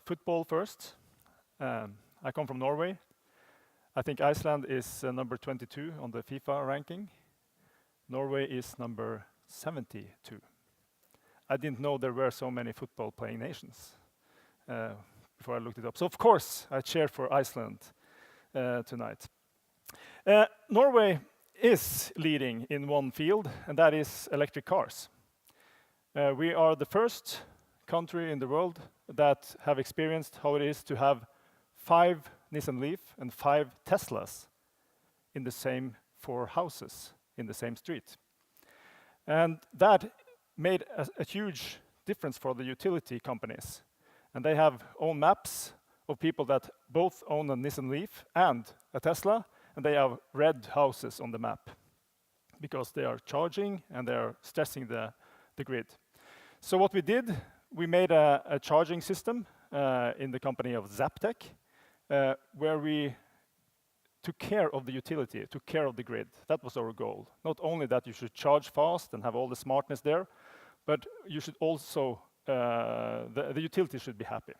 Football first. I come from Norway. I think Iceland is number 22 on the FIFA ranking. Norway is number 72. I didn't know there were so many football-playing nations before I looked it up. So of course, I cheered for Iceland tonight. Norway is leading in one field, and that is electric cars. We are the first country in the world that have experienced how it is to have 5 Nissan Leaf and 5 Teslas in the same 4 houses in the same street. And that made a huge difference for the utility companies. And they have own maps of people that both own a Nissan Leaf and a Tesla, and they have red houses on the map because they are charging and they are stressing the grid. So what we did, we made a charging system in the company of Zaptec, where we took care of the utility, took care of the grid. That was our goal. Not only that you should charge fast and have all the smartness there, but you should also, the utility should be happy.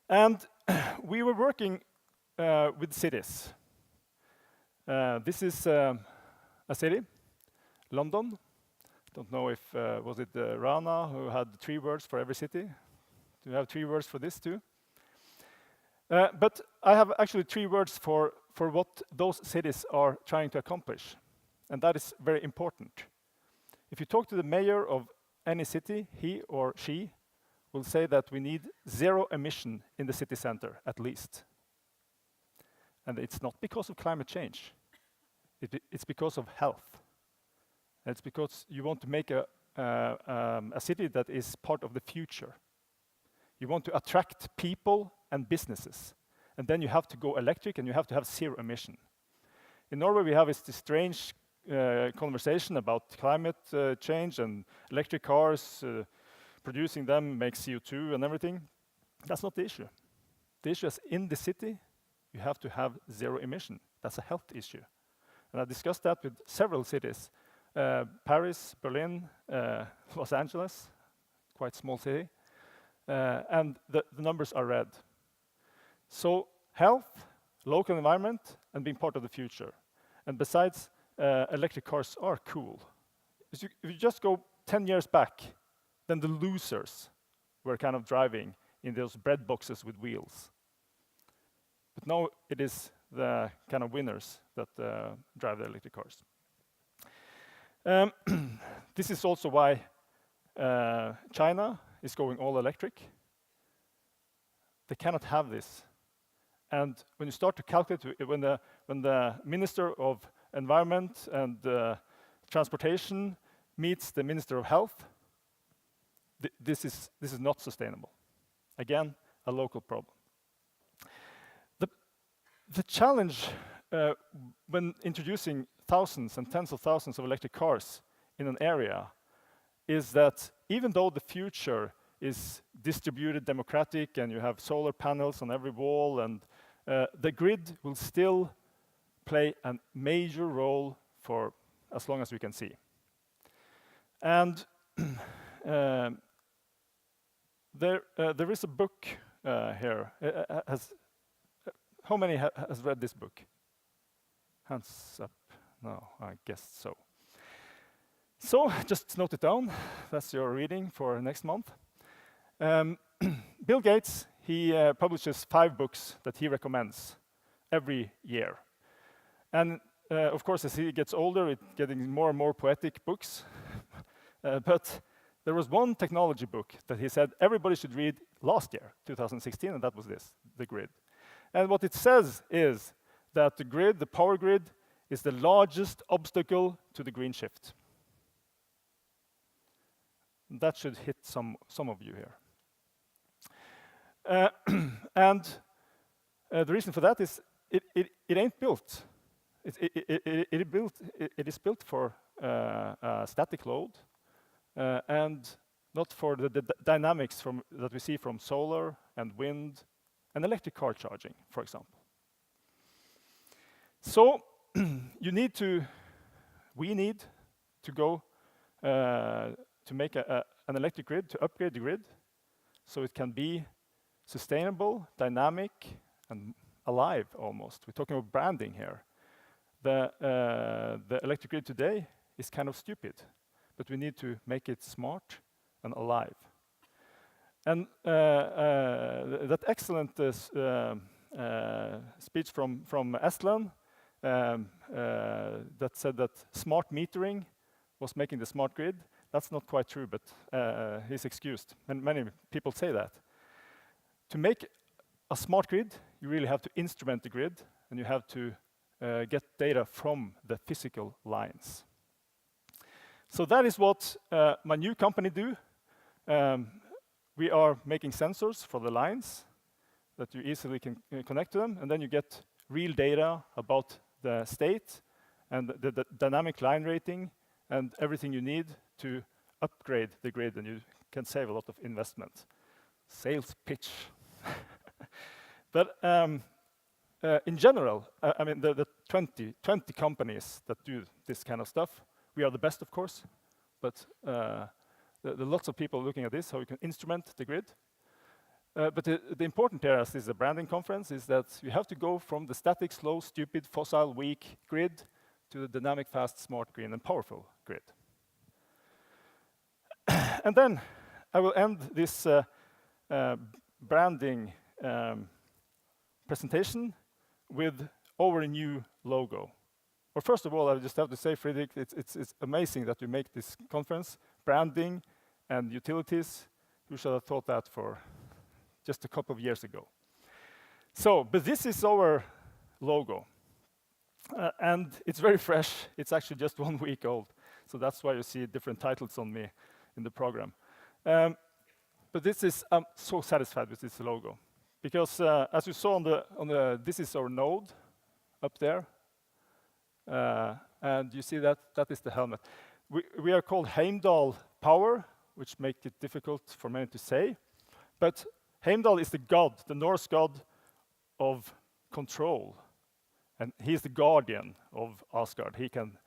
And we were working with cities. This is a city, London. Don't know if, was it Rana who had 3 words for every city? Do you have 3 words for this too? But I have actually 3 words for what those cities are trying to accomplish. And that is very important. If you talk to the mayor of any city, he or she will say that we need 0 emission in the city center, at least. And it's not because of climate change. It's because of health. It's because you want to make a city that is part of the future. You want to attract people and businesses. And then you have to go electric and you have to have 0 emission. In Norway, we have this strange conversation about climate change and electric cars, producing them makes CO2 and everything. That's not the issue. The issue is in the city, you have to have 0 emission. That's a health issue. And I discussed that with several cities. Paris, Berlin, Los Angeles, quite small city. And the numbers are red. So health, local environment, and being part of the future. And besides, electric cars are cool. If you just go 10 years back, then the losers were kind of driving in those bread boxes with wheels. But now it is the kind of winners that drive the electric cars. This is also why China is going all electric. They cannot have this. And when you start to calculate, when the Minister of Environment and Transportation meets the Minister of Health, this is not sustainable. Again, a local problem. The challenge when introducing thousands and tens of thousands of electric cars in an area is that even though the future is distributed democratic and you have solar panels on every wall and the grid will still play a major role for as long as we can see. And there is a book here. How many has read this book? Hands up. No, I guess so. So just note it down. That's your reading for next month. Bill Gates, he publishes 5 books that he recommends every year. And of course, as he gets older, it's getting more and more poetic books. But there was one technology book that he said everybody should read last year, 2016, and that was this, the grid. And what it says is that the grid, the power grid, is the largest obstacle to the green shift. That should hit some of you here. And the reason for that is it ain't built. It is built for a static load and not for the dynamics that we see from solar and wind and electric car charging, for example. So we need to go to make an electric grid, to upgrade the grid, so it can be sustainable, dynamic, and alive almost. We're talking about branding here. The electric grid today is kind of stupid, but we need to make it smart and alive. And that excellent speech from Estland that said that smart metering was making the smart grid. That's not quite true, but he's excused. And many people say that. To make a smart grid, you really have to instrument the grid, and you have to get data from the physical lines. So that is what my new company do. We are making sensors for the lines that you easily can connect to them, and then you get real data about the state and the dynamic line rating and everything you need to upgrade the grid, and you can save a lot of investment. Sales pitch. But in general, I mean, the 20 companies that do this kind of stuff, we are the best, of course, but there are lots of people looking at this, how you can instrument the grid. But the important here, as this is a branding conference, is that you have to go from the static, slow, stupid, fossil, weak grid to the dynamic, fast, smart, green, and powerful grid. And then I will end this branding presentation with our new logo. Well, first of all, I just have to say, Fredrik, it's amazing that you make this conference, branding and utilities. Who should have thought that for just a couple of years ago? So, but this is our logo. And it's very fresh. It's actually just 1 week old. So that's why you see different titles on me in the program. But this is, I'm so satisfied with this logo. Because as you saw on the, this is our node up there. And you see that is the helmet. We are called Heimdall Power, which makes it difficult for many to say. But Heimdall is the god, the Norse god of control. And he's the guardian of Asgard. He can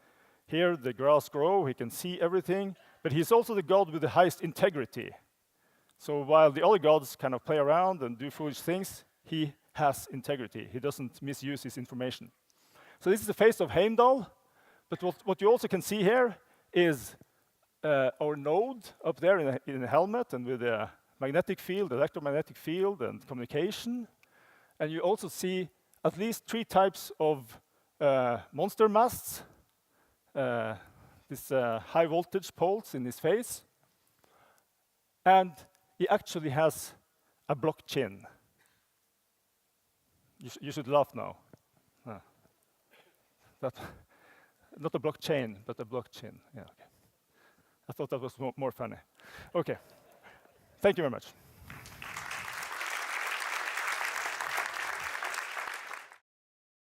hear the grass grow, he can see everything, but he's also the god with the highest integrity. So while the other gods kind of play around and do foolish things, he has integrity. He doesn't misuse his information. So this is the face of Heimdall, but what you also can see here is our node up there in a helmet and with a magnetic field, electromagnetic field, and communication. And you also see at least 3 types of monster masts, this high voltage poles in his face. And he actually has a block chin. You should laugh now. Not a blockchain, but a blockchain. Yeah, okay. I thought that was more funny. Okay. Thank you very much.